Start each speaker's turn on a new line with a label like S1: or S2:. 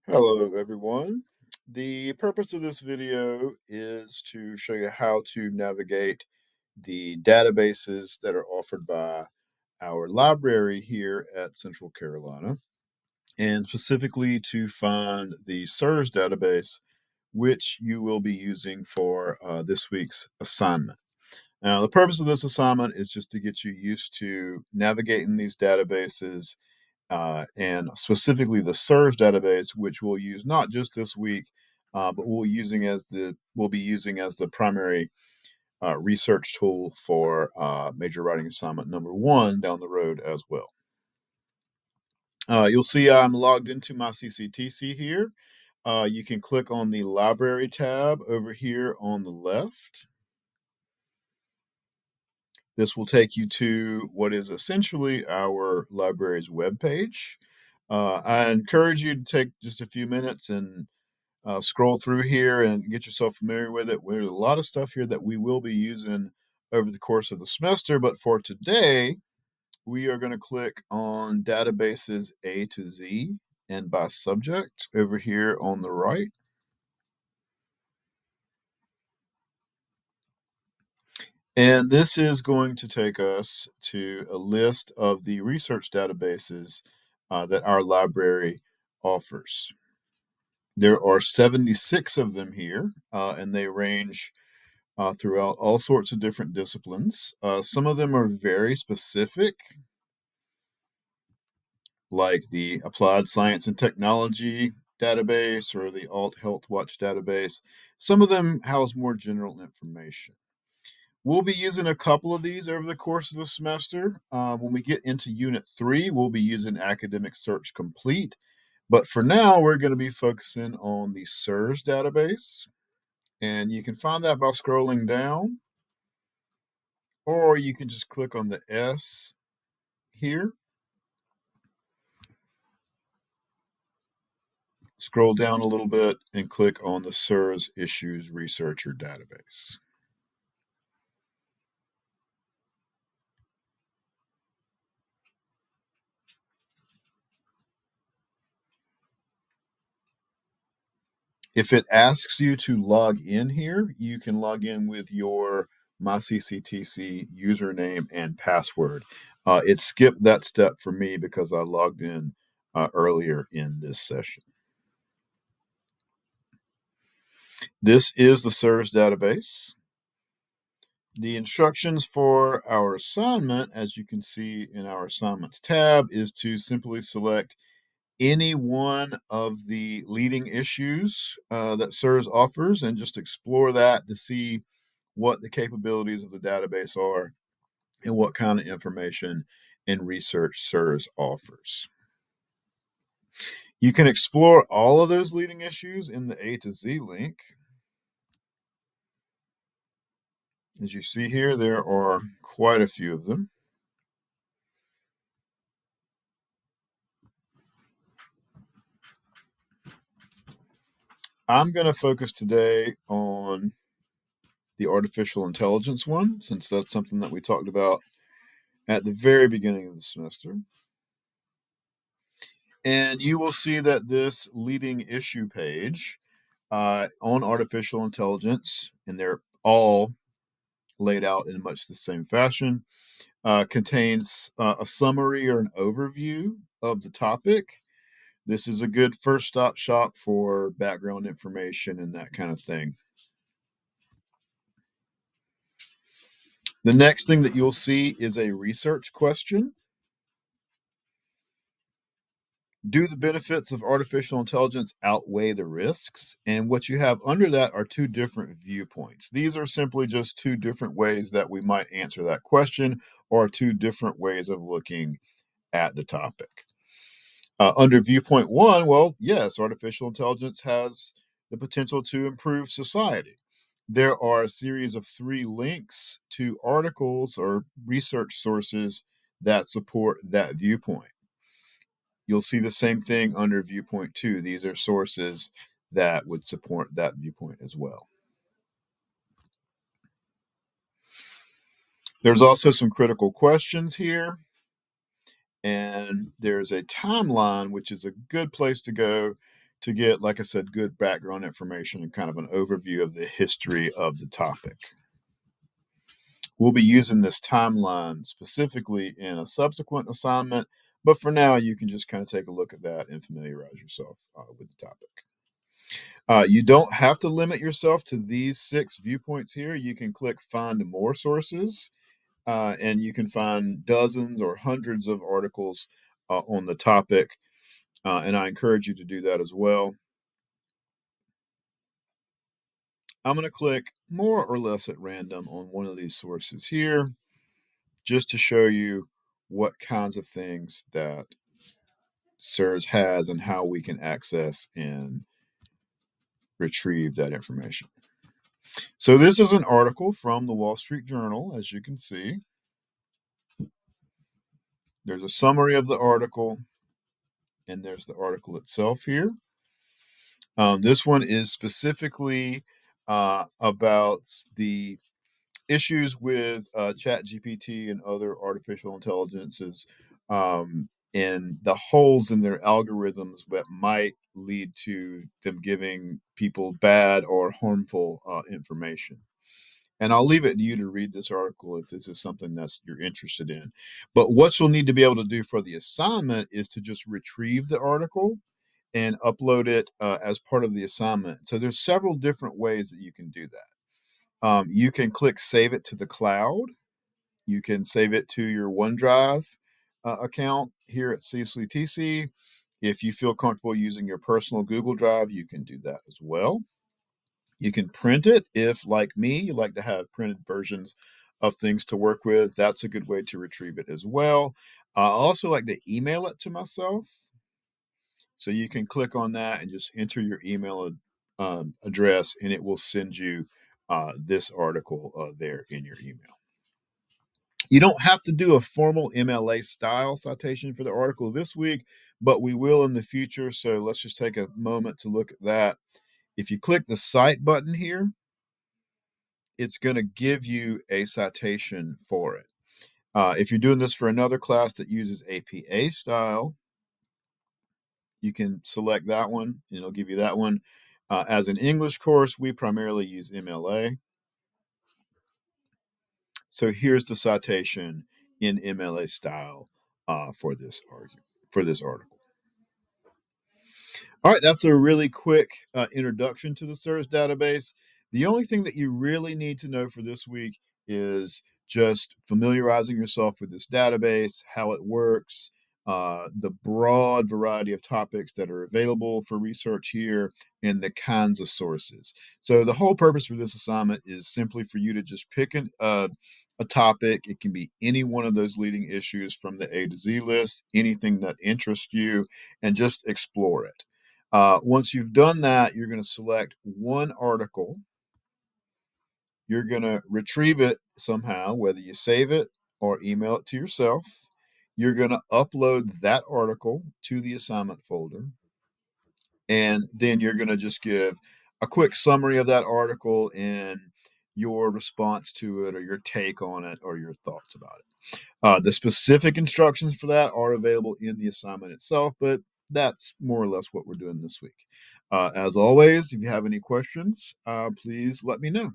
S1: Hello, everyone. The purpose of this video is to show you how to navigate the databases that are offered by our library here at Central Carolina, and specifically to find the SIRS database, which you will be using for this week's assignment. Now, the purpose of this assignment is just to get you used to navigating these databases and specifically the SIRS database, which we'll use not just this week, but we'll be using as the primary research tool for major writing assignment number one down the road as well. You'll see I'm logged into my CCTC here. You can click on the library tab over here on the left. This will take you to what is essentially our library's webpage. I encourage you to take just a few minutes and scroll through here and get yourself familiar with it. There's a lot of stuff here that we will be using over the course of the semester, but for today, we are going to click on databases A to Z and by subject over here on the right. And this is going to take us to a list of the research databases that our library offers. There are 76 of them here, and they range throughout all sorts of different disciplines. Some of them are very specific, like the Applied Science and Technology database or the Alt Health Watch database. Some of them house more general information. We'll be using a couple of these over the course of the semester. When we get into Unit 3, we'll be using Academic Search Complete. But for now, we're going to be focusing on the SIRS database. And you can find that by scrolling down, or you can just click on the S here. Scroll down a little bit and click on the SIRS Issues Researcher database. If it asks you to log in here, you can log in with your MyCCTC username and password. It skipped that step for me because I logged in earlier in this session. This is the SIRS database. The instructions for our assignment, as you can see in our assignments tab, is to simply select any one of the leading issues that SIRS offers and just explore that to see what the capabilities of the database are and what kind of information and research SIRS offers. You can explore all of those leading issues in the A to Z link. As you see here, there are quite a few of them. I'm going to focus today on the artificial intelligence one, since that's something that we talked about at the very beginning of the semester. And you will see that this leading issue page on artificial intelligence, and they're all laid out in much the same fashion, contains a summary or an overview of the topic. This is a good first stop shop for background information and that kind of thing. The next thing that you'll see is a research question. Do the benefits of artificial intelligence outweigh the risks? And what you have under that are two different viewpoints. These are simply just two different ways that we might answer that question, or two different ways of looking at the topic. Under viewpoint one, well, yes, artificial intelligence has the potential to improve society. There are a series of 3 links to articles or research sources that support that viewpoint. You'll see the same thing under viewpoint 2. These are sources that would support that viewpoint as well. There's also some critical questions here, and there's a timeline, which is a good place to go to get, like I said, good background information and kind of an overview of the history of the topic. We'll be using this timeline specifically in a subsequent assignment, but for now, you can just kind of take a look at that and familiarize yourself with the topic. You don't have to limit yourself to these 6 viewpoints here. You can click Find More Sources, and you can find dozens or hundreds of articles on the topic, and I encourage you to do that as well. I'm going to click more or less at random on one of these sources here, just to show you what kinds of things that SIRS has and how we can access and retrieve that information. So this is an article from the Wall Street Journal, as you can see. There's a summary of the article, and there's the article itself here. This one is specifically about the issues with ChatGPT and other artificial intelligences, and the holes in their algorithms that might lead to them giving people bad or harmful information. And I'll leave it to you to read this article if this is something that's you're interested in. But what you'll need to be able to do for the assignment is to just retrieve the article and upload it as part of the assignment. So there's several different ways that you can do that. You can click Save It to the Cloud. You can save it to your OneDrive account here at Cecily TC. If you feel comfortable using your personal Google Drive, you can do that as well. You can print it if, like me, you like to have printed versions of things to work with. That's a good way to retrieve it as well. I also like to email it to myself. So you can click on that and just enter your email address, and it will send you this article there in your email. You don't have to do a formal MLA style citation for the article this week, but we will in the future. So let's just take a moment to look at that. If you click the Cite button here, it's going to give you a citation for it. If you're doing this for another class that uses APA style, you can select that one, and it'll give you that one. As an English course, we primarily use MLA. So here's the citation in MLA style for this article. All right, that's a really quick introduction to the SIRS database. The only thing that you really need to know for this week is just familiarizing yourself with this database, how it works, the broad variety of topics that are available for research here, and the kinds of sources. So the whole purpose for this assignment is simply for you to just pick a topic. It can be any one of those leading issues from the A to Z list, anything that interests you, and just explore it. Once you've done that, you're going to select one article. You're going to retrieve it somehow, whether you save it or email it to yourself. You're going to upload that article to the assignment folder. And then you're going to just give a quick summary of that article and your response to it, or your take on it, or your thoughts about it. The specific instructions for that are available in the assignment itself, but that's more or less what we're doing this week. As always, if you have any questions, please let me know.